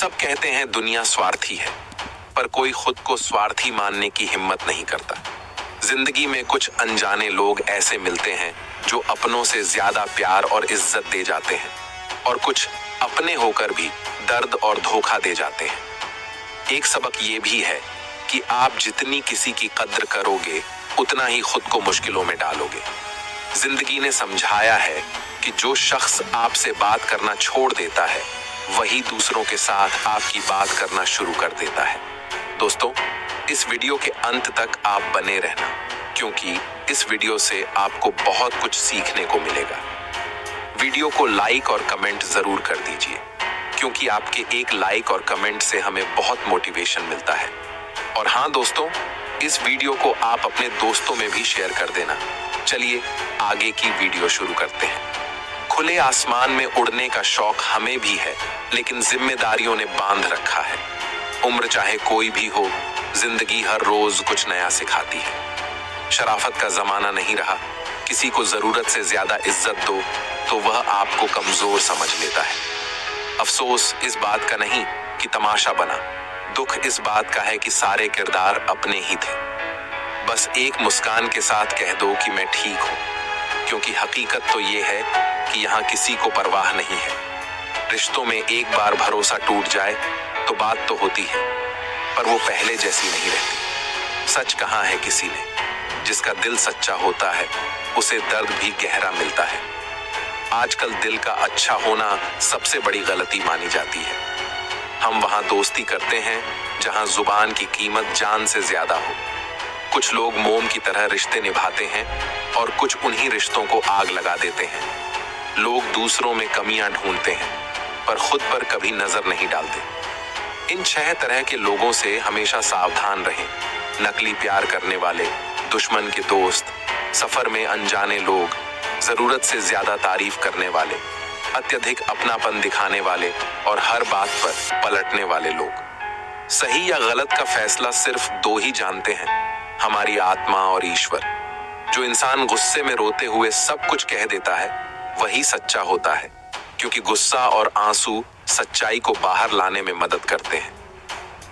सब कहते हैं दुनिया स्वार्थी है, पर कोई खुद को स्वार्थी मानने की हिम्मत नहीं करता। जिंदगी में कुछ अनजाने लोग ऐसे मिलते हैं जो अपनों से ज्यादा प्यार और इज्जत दे जाते हैं, और कुछ अपने होकर भी दर्द और धोखा दे जाते हैं। एक सबक ये भी है कि आप जितनी किसी की कद्र करोगे, उतना ही खुद को मुश्किलों में डालोगे। जिंदगी ने समझाया है कि जो शख्स आपसे बात करना छोड़ देता है, वही दूसरों के साथ आपकी बात करना शुरू कर देता है। दोस्तों, इस वीडियो के अंत तक आप बने रहना, क्योंकि इस वीडियो से आपको बहुत कुछ सीखने को मिलेगा। वीडियो को लाइक और कमेंट जरूर कर दीजिए, क्योंकि आपके एक लाइक और कमेंट से हमें बहुत मोटिवेशन मिलता है। और हाँ दोस्तों, इस वीडियो को आप अपने दोस्तों में भी शेयर कर देना। चलिए आगे की वीडियो शुरू करते हैं। खुले आसमान में उड़ने का शौक हमें भी है, लेकिन जिम्मेदारियों ने बांध रखा है। उम्र चाहे कोई भी हो, जिंदगी हर रोज कुछ नया सिखाती है। शराफत का जमाना नहीं रहा। किसी को जरूरत से ज्यादा इज्जत दो तो वह आपको कमजोर समझ लेता है। अफसोस इस बात का नहीं कि तमाशा बना, दुख इस बात का है कि सारे किरदार अपने ही थे। बस एक मुस्कान के साथ कह दो कि मैं ठीक हूं, क्योंकि हकीकत तो ये है कि यहाँ किसी को परवाह नहीं है। रिश्तों में एक बार भरोसा टूट जाए तो बात तो होती है, पर वो पहले जैसी नहीं रहती। सच कहा है किसी ने, जिसका दिल सच्चा होता है उसे दर्द भी गहरा मिलता है। आजकल दिल का अच्छा होना सबसे बड़ी गलती मानी जाती है। हम वहां दोस्ती करते हैं जहां जुबान की कीमत जान से ज्यादा हो। कुछ लोग मोम की तरह रिश्ते निभाते हैं और कुछ उन्हीं रिश्तों को आग लगा देते हैं। लोग दूसरों में कमियां ढूंढते हैं, पर खुद पर कभी नजर नहीं डालते। इन 6 तरह के लोगों से हमेशा सावधान रहें। नकली प्यार करने वाले, दुश्मन के दोस्त, सफर में अनजाने लोग, जरूरत से ज्यादा तारीफ करने वाले, अत्यधिक अपनापन दिखाने वाले और हर बात पर पलटने वाले लोग। सही या गलत का फैसला सिर्फ 2 ही जानते हैं, हमारी आत्मा और ईश्वर। जो इंसान गुस्से में रोते हुए सब कुछ कह देता है, वही सच्चा होता है, क्योंकि गुस्सा और आंसू सच्चाई को बाहर लाने में मदद करते हैं।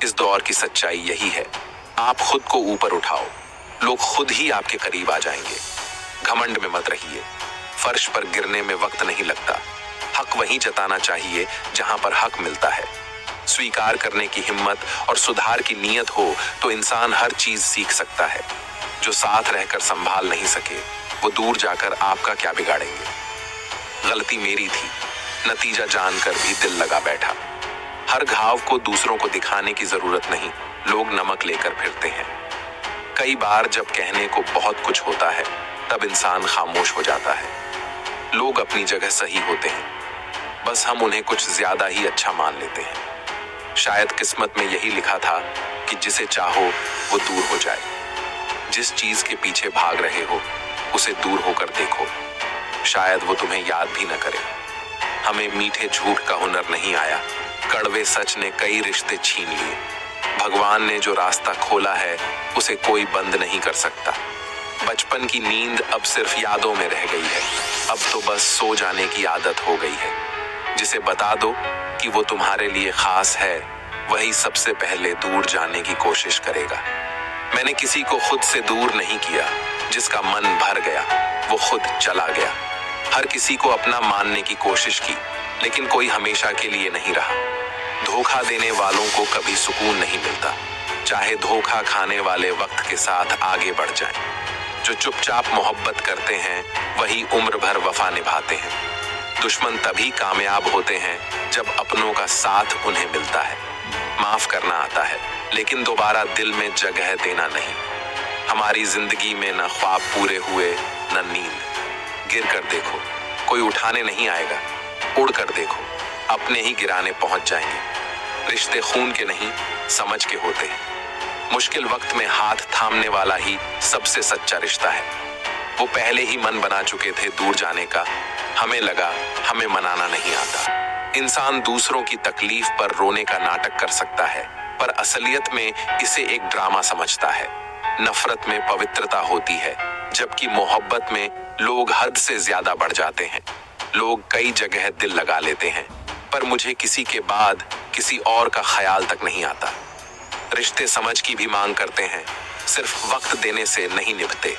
इस दौर की सच्चाई यही है, आप खुद को ऊपर उठाओ, लोग खुद ही आपके करीब आ जाएंगे। घमंड में मत रहिए, फर्श पर गिरने में वक्त नहीं लगता। हक वहीं जताना चाहिए जहां पर हक मिलता है। स्वीकार करने की हिम्मत और सुधार की नीयत हो तो इंसान हर चीज सीख सकता है। जो साथ रहकर संभाल नहीं सके, वो दूर जाकर आपका क्या बिगाड़ेंगे। गलती मेरी थी, नतीजा जानकर भी दिल लगा बैठा। हर घाव को दूसरों को दिखाने की जरूरत नहीं, लोग नमक लेकर फिरते हैं। कई बार जब कहने को बहुत कुछ होता है, तब इंसान खामोश हो जाता है। लोग अपनी जगह सही होते हैं, बस हम उन्हें कुछ ज्यादा ही अच्छा मान लेते हैं। शायद किस्मत में यही लिखा था कि जिसे चाहो वो दूर हो जाए। जिस चीज के पीछे भाग रहे हो, उसे दूर होकर देखो, शायद वो तुम्हें याद भी न करे। हमें मीठे झूठ का हुनर नहीं आया, कड़वे सच ने कई रिश्ते छीन लिए। भगवान ने जो रास्ता खोला है, उसे कोई बंद नहीं कर सकता। बचपन की नींद अब सिर्फ यादों में रह गई है, अब तो बस सो जाने की आदत हो गई है। जिसे बता दो कि वो तुम्हारे लिए खास है, वही सबसे पहले दूर जाने की कोशिश करेगा। मैंने किसी को खुद से दूर नहीं किया, जिसका मन भर गया वो खुद चला गया। हर किसी को अपना मानने की कोशिश की, लेकिन कोई हमेशा के लिए नहीं रहा। धोखा देने वालों को कभी सुकून नहीं मिलता, चाहे धोखा खाने वाले वक्त के साथ आगे बढ़ जाएं। जो चुपचाप मोहब्बत करते हैं, वही उम्र भर वफा निभाते हैं। दुश्मन तभी कामयाब होते हैं जब अपनों का साथ उन्हें मिलता है। माफ करना आता है, लेकिन दोबारा दिल में जगह देना नहीं। हमारी जिंदगी में न ख्वाब पूरे हुए, न नींद। गिर कर देखो, कोई उठाने नहीं आएगा। उड़ कर देखो, अपने ही गिराने पहुंच जाएंगे। रिश्ते खून के नहीं, समझ के होते हैं। मुश्किल वक्त में हाथ थामने वाला ही सबसे सच्चा रिश्ता है। वो पहले ही मन बना चुके थे दूर जाने का, हमें लगा हमें मनाना नहीं आता। इंसान दूसरों की तकलीफ पर रोने का नाटक कर सकता है, पर असलियत में इसे एक ड्रामा समझता है। नफरत में पवित्रता होती है, जबकि मोहब्बत में लोग हद से ज्यादा बढ़ जाते हैं। लोग कई जगह दिल लगा लेते हैं, पर मुझे किसी के बाद किसी और का ख्याल तक नहीं आता। रिश्ते समझ की भी मांग करते हैं, सिर्फ वक्त देने से नहीं निभते।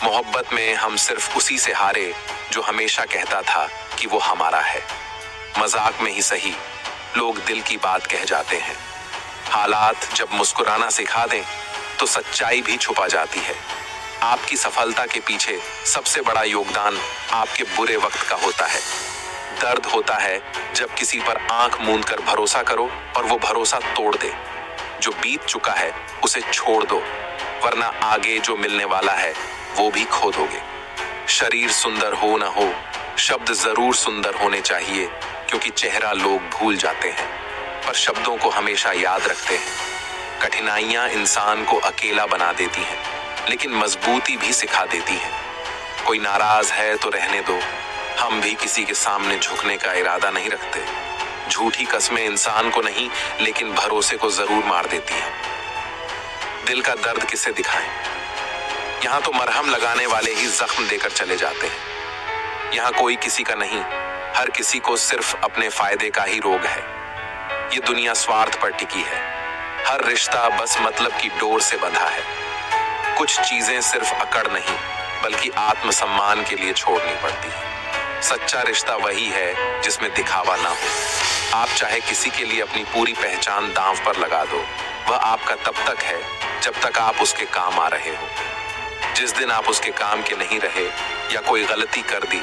मोहब्बत में हम सिर्फ उसी से हारे जो हमेशा कहता था कि वो हमारा है। मजाक में ही सही, लोग दिल की बात कह जाते हैं। हालात जब मुस्कुराना सिखा दें तो सच्चाई भी छुपा जाती है। आपकी सफलता के पीछे सबसे बड़ा योगदान आपके बुरे वक्त का होता है। दर्द होता है जब किसी पर आंख मूंद कर भरोसा करो और वो भरोसा तोड़ दे। जो बीत चुका है उसे छोड़ दो, वरना आगे जो मिलने वाला है वो भी खो दोगे। शरीर सुंदर हो ना हो, शब्द जरूर सुंदर होने चाहिए, क्योंकि चेहरा लोग भूल जाते हैं पर शब्दों को हमेशा याद रखते हैं। कठिनाइयां इंसान को अकेला बना देती हैं, लेकिन मजबूती भी सिखा देती हैं। कोई नाराज है तो रहने दो, हम भी किसी के सामने झुकने का इरादा नहीं रखते। झूठी कस्में इंसान को नहीं, लेकिन भरोसे को जरूर मार देती हैं। दिल का दर्द किसे दिखाएं? यहाँ तो मरहम लगाने वाले ही जख्म देकर चले जाते हैं। यहाँ कोई किसी का नहीं, हर किसी को सिर्फ अपने फायदे का ही रोग है। ये दुनिया स्वार्थ पर टिकी है, हर रिश्ता बस मतलब की डोर से बंधा है। कुछ चीजें सिर्फ अकड़ नहीं, बल्कि आत्मसम्मान के लिए छोड़नी पड़ती है। सच्चा रिश्ता वही है जिसमें दिखावा ना हो। आप चाहे किसी के लिए अपनी पूरी पहचान दांव पर लगा दो, वह आपका तब तक है जब तक आप उसके काम आ रहे हो। जिस दिन आप उसके काम के नहीं रहे या कोई गलती कर दी,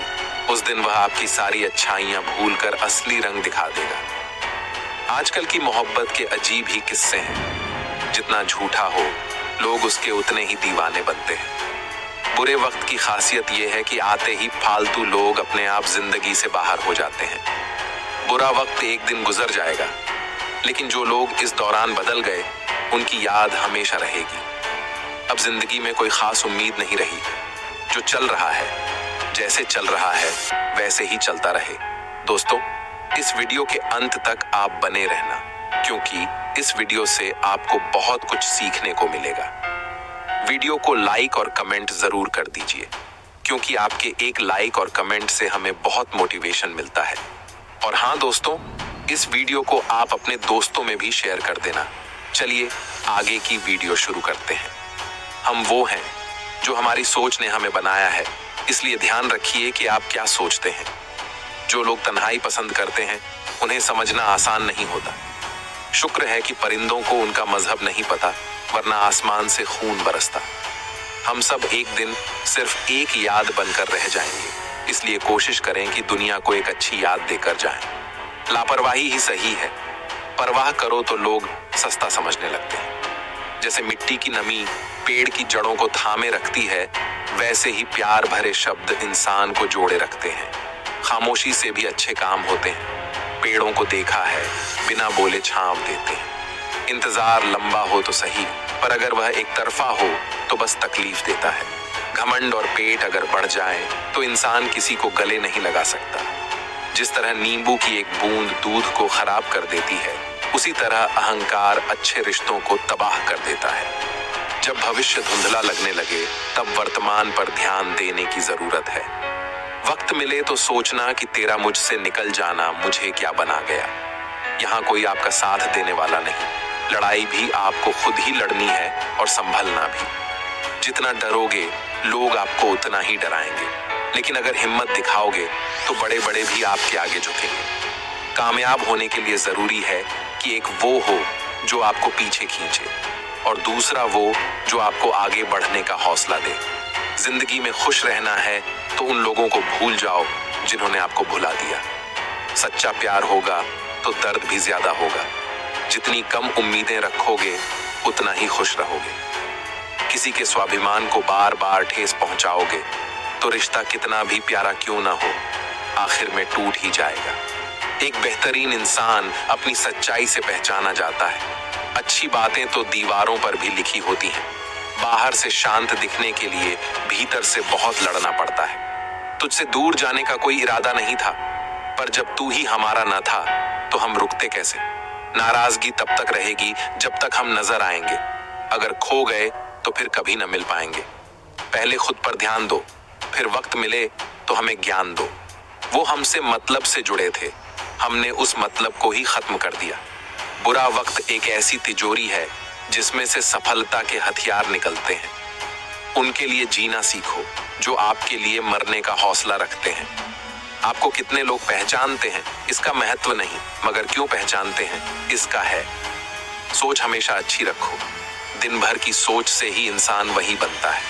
उस दिन वह आपकी सारी अच्छाइयां भूलकर असली रंग दिखा देगा। आजकल की मोहब्बत के अजीब ही किस्से हैं। जितना झूठा हो, लोग उसके उतने ही दीवाने बनते हैं। बुरे वक्त की खासियत यह है कि आते ही फालतू लोग अपने आप जिंदगी से बाहर हो जाते हैं। बुरा वक्त एक दिन गुजर जाएगा, लेकिन जो लोग इस दौरान बदल गए, उनकी याद हमेशा रहेगी। अब जिंदगी में कोई खास उम्मीद नहीं रही। जो चल रहा है, जैसे चल रहा है, वैसे ही चलता रहे। दोस्तों, इस वीडियो के अंत तक आप बने रहना, क्योंकि इस वीडियो से आपको बहुत कुछ सीखने को मिलेगा। वीडियो को लाइक और कमेंट जरूर कर दीजिए, क्योंकि आपके एक लाइक और कमेंट से हमें बहुत मोटिवेशन मिलता है। और हाँ दोस्तों, इस वीडियो को आप अपने दोस्तों में भी शेयर कर देना। चलिए आगे की वीडियो शुरू करते हैं। हम वो हैं जो हमारी सोच ने हमें बनाया है, इसलिए ध्यान रखिए कि आप क्या सोचते हैं। जो लोग तन्हाई पसंद करते हैं, उन्हें समझना आसान नहीं होता। शुक्र है कि परिंदों को उनका मजहब नहीं पता, वरना आसमान से खून बरसता। हम सब एक दिन सिर्फ एक याद बनकर रह जाएंगे, इसलिए कोशिश करें कि दुनिया को एक अच्छी याद देकर जाएं। लापरवाही ही सही है, परवाह करो तो लोग सस्ता समझने लगते हैं। जैसे मिट्टी की नमी पेड़ की जड़ों को थामे रखती है, वैसे ही प्यार भरे शब्द इंसान को जोड़े रखते हैं। खामोशी से भी अच्छे काम होते हैं। पेड़ों को देखा है, बिना बोले छांव देते हैं। इंतजार लंबा हो तो सही, पर अगर वह एक तरफा हो तो बस तकलीफ देता है। घमंड और पेट अगर बढ़ जाए तो इंसान किसी को गले नहीं लगा सकता। जिस तरह नींबू की एक बूंद दूध को खराब कर देती है, उसी तरह अहंकार अच्छे रिश्तों को तबाह कर देता है। जब भविष्य धुंधला लगने लगे, तब वर्तमान पर ध्यान देने की जरूरत है। वक्त मिले तो सोचना कि तेरा मुझसे निकल जाना मुझे क्या बना गया। यहाँ कोई आपका साथ देने वाला नहीं। लड़ाई भी आपको खुद ही लड़नी है और संभलना भी। जितना डरोगे, लोग आपको उतना ही डराएंगे, लेकिन अगर हिम्मत दिखाओगे तो बड़े बड़े भी आपके आगे झुकेंगे। कामयाब होने के लिए जरूरी है कि एक वो हो जो आपको पीछे खींचे, और दूसरा वो जो आपको आगे बढ़ने का हौसला दे। जिंदगी में खुश रहना है तो उन लोगों को भूल जाओ जिन्होंने आपको भुला दिया। सच्चा प्यार होगा तो दर्द भी ज्यादा होगा। जितनी कम उम्मीदें रखोगे, उतना ही खुश रहोगे। किसी के स्वाभिमान को बार बार ठेस पहुंचाओगे तो रिश्ता कितना भी प्यारा क्यों ना हो, आखिर में टूट ही जाएगा। एक बेहतरीन इंसान अपनी सच्चाई से पहचाना जाता है। अच्छी बातें तो दीवारों पर भी लिखी होती हैं। बाहर से शांत दिखने के लिए भीतर से बहुत लड़ना पड़ता है। तुझसे दूर जाने का कोई इरादा नहीं था, पर जब तू ही हमारा न था तो हम रुकते कैसे। नाराजगी तब तक रहेगी जब तक हम नजर आएंगे। अगर खो गए तो फिर कभी न मिल पाएंगे। पहले खुद पर ध्यान दो, फिर वक्त मिले तो हमें ज्ञान दो। वो हमसे मतलब से जुड़े थे, हमने उस मतलब को ही खत्म कर दिया। बुरा वक्त एक ऐसी तिजोरी है जिसमें से सफलता के हथियार निकलते हैं। उनके लिए जीना सीखो जो आपके लिए मरने का हौसला रखते हैं। आपको कितने लोग पहचानते हैं इसका महत्व नहीं, मगर क्यों पहचानते हैं इसका है। सोच हमेशा अच्छी रखो। दिन भर की सोच से ही इंसान वही बनता है।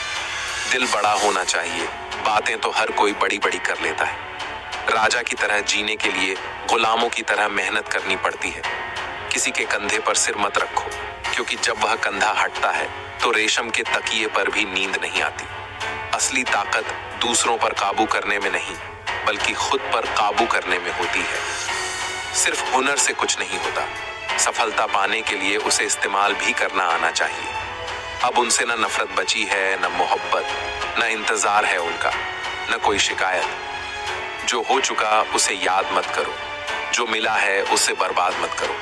दिल बड़ा होना चाहिए। बातें तो हर कोई बड़ी बड़ी कर लेता है। राजा की तरह जीने के लिए गुलामों की तरह मेहनत करनी पड़ती है। किसी के कंधे पर सिर मत रखो, क्योंकि जब वह कंधा हटता है तो रेशम के तकिए पर भी नींद नहीं आती। असली ताकत दूसरों पर काबू करने में नहीं, बल्कि खुद पर काबू करने में होती है। सिर्फ हुनर से कुछ नहीं होता। सफलता पाने के लिए उसे इस्तेमाल भी करना आना चाहिए। अब उनसे न नफरत बची है, न मोहब्बत, न इंतजार है उनका, न कोई शिकायत। जो हो चुका उसे याद मत करो, जो मिला है उसे बर्बाद मत करो।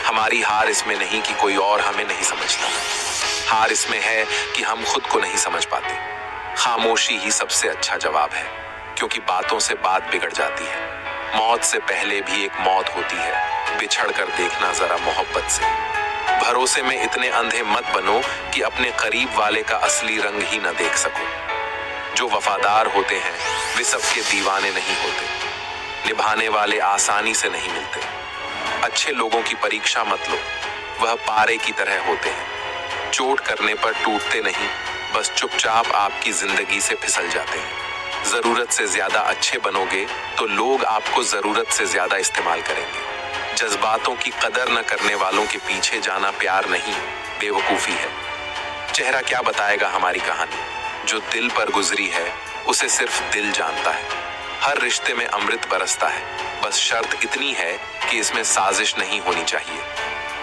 हमारी हार इसमें नहीं कि कोई और हमें नहीं समझता। हार इसमें है कि हम खुद को नहीं समझ पाते। खामोशी ही सबसे अच्छा जवाब है, क्योंकि बातों से बात बिगड़ जाती है। मौत से पहले भी एक मौत होती है। बिछड़ कर देखना जरा मोहब्बत से। भरोसे में इतने अंधे मत बनो कि अपने करीब वाले का असली रंग ही न देख सको। जो वफादार होते हैं वे सबके दीवाने नहीं होते। निभाने वाले आसानी से नहीं मिलते। अच्छे लोगों की परीक्षा मत लो, वह पारे की तरह होते हैं। चोट करने पर टूटते नहीं, बस चुपचाप आपकी जिंदगी से फिसल जाते हैं। जरूरत से ज्यादा अच्छे बनोगे तो लोग आपको जरूरत से ज्यादा इस्तेमाल करेंगे। जज्बातों की कदर न करने वालों के पीछे जाना प्यार नहीं, बेवकूफी है। चेहरा क्या बताएगा हमारी कहानी? जो दिल पर गुजरी है उसे सिर्फ दिल जानता है। हर रिश्ते में अमृत बरसता है, बस शर्त इतनी है कि इसमें साजिश नहीं होनी चाहिए।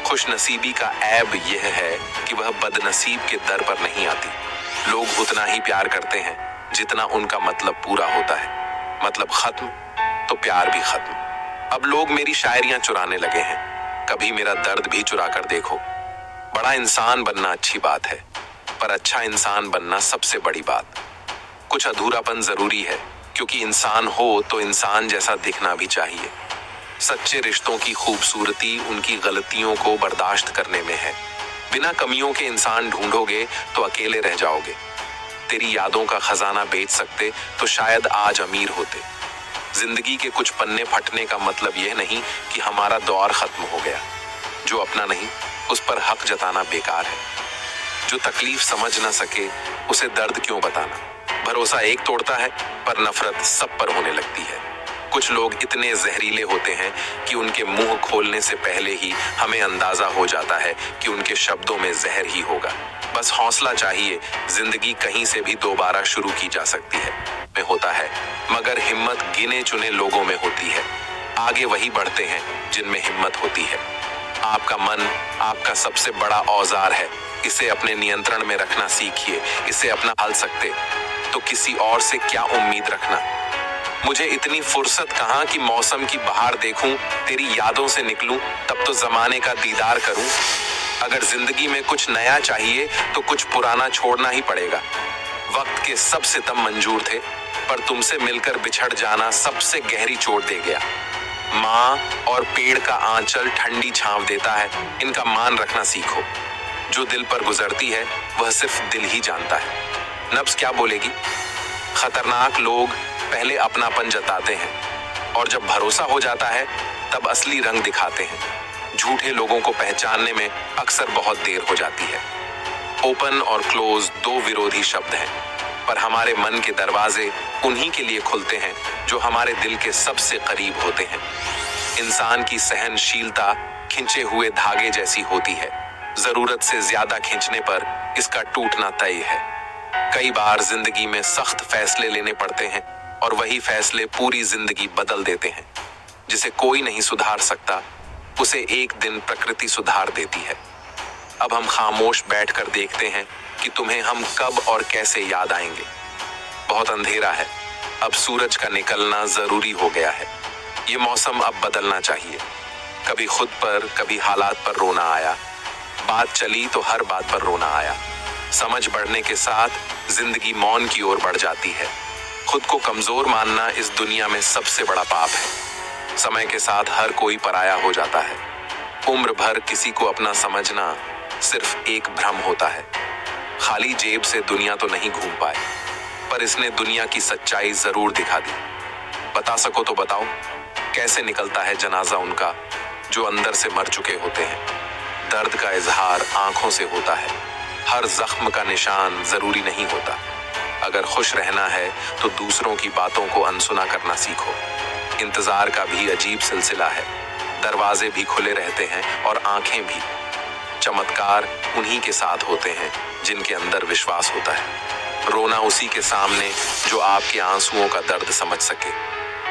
खुशनसीबी का ऐब यह है कि वह बदनसीब के दर पर नहीं आती। लोग उतना ही प्यार करते हैं जितना उनका मतलब पूरा होता है। मतलब खत्म तो प्यार भी खत्म। अब लोग मेरी शायरियां चुराने लगे हैं, कभी मेरा दर्द भी चुरा कर देखो। बड़ा इंसान बनना अच्छी बात है, पर अच्छा इंसान बनना सबसे बड़ी बात। कुछ अधूरापन जरूरी है, क्योंकि इंसान हो तो इंसान जैसा दिखना भी चाहिए। सच्चे रिश्तों की खूबसूरती उनकी गलतियों को बर्दाश्त करने में है। बिना कमियों के इंसान ढूंढोगे तो अकेले रह जाओगे। तेरी यादों का खजाना बेच सकते तो शायद आज अमीर होते। जिंदगी के कुछ पन्ने फटने का मतलब यह नहीं कि हमारा दौर खत्म हो गया। जो अपना नहीं उस पर हक जताना बेकार है। जो तकलीफ समझ ना सके उसे दर्द क्यों बताना। भरोसा एक तोड़ता है, पर नफरत सब पर होने लगती है। कुछ लोग इतने जहरीले होते हैं कि उनके मुंह खोलने से पहले ही हमें अंदाजा हो जाता है कि उनके शब्दों में जहर ही होगा। बस हौसला चाहिए, जिंदगी कहीं से भी दोबारा शुरू की जा सकती है। में होता है, मगर हिम्मत गिने चुने लोगों में होती है। आगे वही बढ़ते हैं जिनमें हिम्मत होती है। आपका मन आपका सबसे बड़ा औजार है। इसे अपने नियंत्रण में रखना सीखिए। इसे अपना पाल सकते तो किसी और से क्या उम्मीद रखना। मुझे इतनी फुर्सत कहाँ कि मौसम की बहार देखूं, तेरी यादों से निकलूं, तब तो जमाने का दीदार करूं। अगर जिंदगी में कुछ नया चाहिए तो कुछ पुराना छोड़ना ही पड़ेगा। वक्त के सब सितम मंजूर थे, पर तुमसे मिलकर बिछड़ जाना सबसे गहरी चोट दे गया। माँ और पेड़ का आंचल ठंडी छांव देता है, इनका मान रखना सीखो। जो दिल पर गुजरती है वह सिर्फ दिल ही जानता है। नफ्स क्या बोलेगी? खतरनाक लोग पहले अपनापन जताते हैं, और जब भरोसा हो जाता है तब असली रंग दिखाते हैं। झूठे लोगों को पहचानने में अक्सर बहुत देर हो जाती है। ओपन और क्लोज दो विरोधी शब्द हैं, पर हमारे मन के दरवाजे उन्हीं के लिए खुलते हैं जो हमारे दिल के सबसे करीब होते हैं। इंसान की सहनशीलता खिंचे हुए धागे जैसी होती है। जरूरत से ज्यादा खींचने पर इसका टूटना तय है। कई बार जिंदगी में सख्त फैसले लेने पड़ते हैं, और वही फैसले पूरी जिंदगी बदल देते हैं। जिसे कोई नहीं सुधार सकता उसे एक दिन प्रकृति सुधार देती है। अब हम खामोश बैठकर देखते हैं कि तुम्हें हम कब और कैसे याद आएंगे। बहुत अंधेरा है, अब सूरज का निकलना जरूरी हो गया है। ये मौसम अब बदलना चाहिए। कभी खुद पर, कभी हालात पर रोना आया। बात चली तो हर बात पर रोना आया। समझ बढ़ने के साथ जिंदगी मौन की ओर बढ़ जाती है। खुद को कमजोर मानना इस दुनिया में सबसे बड़ा पाप है। समय के साथ हर कोई पराया हो जाता है। उम्र भर किसी को अपना समझना सिर्फ एक भ्रम होता है। खाली जेब से दुनिया तो नहीं घूम पाए, पर इसने दुनिया की सच्चाई जरूर दिखा दी। बता सको तो बताओ, कैसे निकलता है जनाजा उनका जो अंदर से मर चुके होते हैं। दर्द का इजहार आंखों से होता है, हर जख्म का निशान जरूरी नहीं होता। अगर खुश रहना है तो दूसरों की बातों को अनसुना करना सीखो। इंतजार का भी अजीब सिलसिला है, दरवाजे भी खुले रहते हैं और आंखें भी। चमत्कार उन्हीं के साथ होते हैं जिनके अंदर विश्वास होता है। रोना उसी के सामने जो आपके आंसुओं का दर्द समझ सके।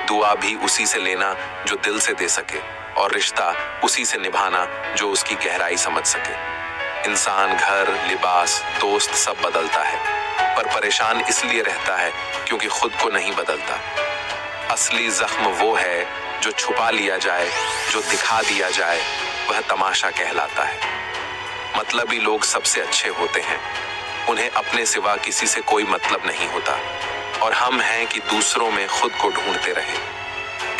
दुआ भी उसी से लेना जो दिल से दे सके, और रिश्ता उसी से निभाना जो उसकी गहराई समझ सके। इंसान घर, लिबास, दोस्त सब बदलता है, पर परेशान इसलिए रहता है क्योंकि खुद को नहीं बदलता। असली जख्म वो है जो छुपा लिया जाए, जो दिखा दिया जाए, वह तमाशा कहलाता है। मतलबी लोग सबसे अच्छे होते हैं, उन्हें अपने सिवा किसी से कोई मतलब नहीं होता, और हम हैं कि दूसरों में खुद को ढूंढते रहे।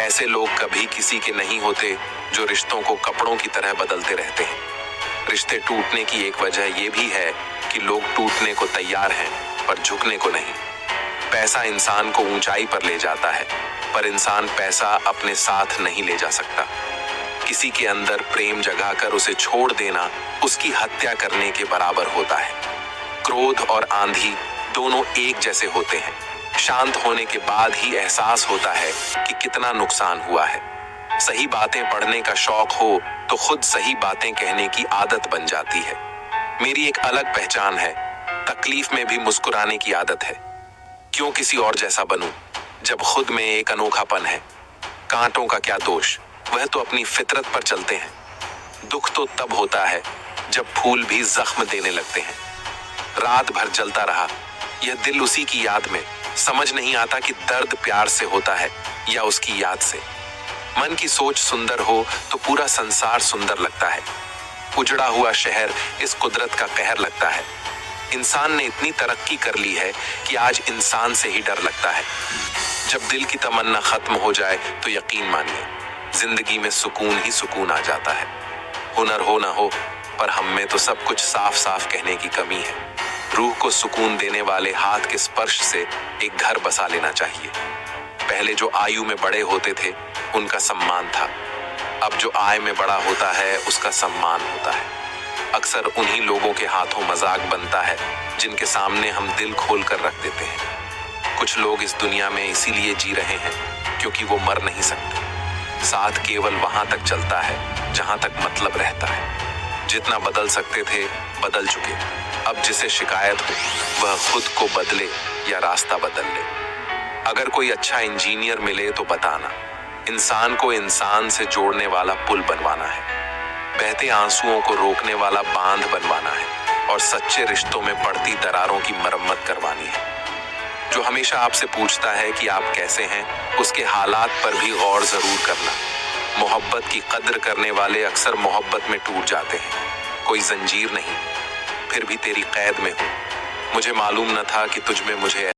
ऐसे लोग कभी किसी के नहीं होते जो रिश्तों को कपड़ों की तरह बदलते रहते हैं। रिश्ते टूटने की एक वजह यह भी है कि लोग टूटने को तैयार हैं पर झुकने को नहीं। पैसा इंसान को ऊंचाई पर ले जाता है, पर इंसान पैसा अपने साथ नहीं ले जा सकता। किसी के अंदर प्रेम जगाकर उसे छोड़ देना उसकी हत्या करने के बराबर होता है। क्रोध और आंधी दोनों एक जैसे होते हैं। शांत होने के बाद ही एहसास होता है कि कितना नुकसान हुआ है। सही बातें पढ़ने का शौक हो तो खुद सही बातें कहने की आदत बन जाती है। मेरी एक अलग पहचान है, तकलीफ में भी मुस्कुराने की आदत है। क्यों किसी और जैसा बनूं जब खुद में एक अनोखापन है। कांटों का क्या दोष, वह तो अपनी फितरत पर चलते हैं। दुख तो तब होता है जब फूल भी जख्म देने लगते हैं। रात भर जलता रहा यह दिल उसी की याद में, समझ नहीं आता कि दर्द प्यार से होता है या उसकी याद से। मन की सोच सुंदर हो तो पूरा संसार सुंदर लगता है। उजड़ा हुआ शहर इस कुदरत का कहर लगता है। इंसान ने इतनी तरक्की कर ली है कि आज इंसान से ही डर लगता है। जब दिल की तमन्ना खत्म हो जाए तो यकीन मानिए जिंदगी में सुकून ही सुकून आ जाता है। हुनर हो ना हो, पर हम में तो सब कुछ साफ साफ कहने की कमी है। रूह को सुकून देने वाले हाथ के स्पर्श से एक घर बसा लेना चाहिए। पहले जो आयु में बड़े होते थे उनका सम्मान था, अब जो आय में बड़ा होता है उसका सम्मान होता है। अक्सर उन्हीं लोगों के हाथों मजाक बनता है जिनके सामने हम दिल खोल कर रख देते हैं। कुछ लोग इस दुनिया में इसीलिए जी रहे हैं क्योंकि वो मर नहीं सकते। साथ केवल वहां तक चलता है जहां तक मतलब रहता है। जितना बदल सकते थे बदल चुके, अब जिसे शिकायत हो वह खुद को बदले या रास्ता बदल ले। अगर कोई अच्छा इंजीनियर मिले तो बताना, इंसान को इंसान से जोड़ने वाला पुल बनवाना है। बहते आंसुओं को रोकने वाला बांध बनवाना है, और सच्चे रिश्तों में पड़ती दरारों की मरम्मत करवानी है। जो हमेशा आपसे पूछता है कि आप कैसे हैं, उसके हालात पर भी गौर जरूर करना। मोहब्बत की कद्र करने वाले अक्सर मोहब्बत में टूट जाते हैं। कोई जंजीर नहीं, फिर भी तेरी कैद में हूं। मुझे मालूम न था कि तुझ में मुझे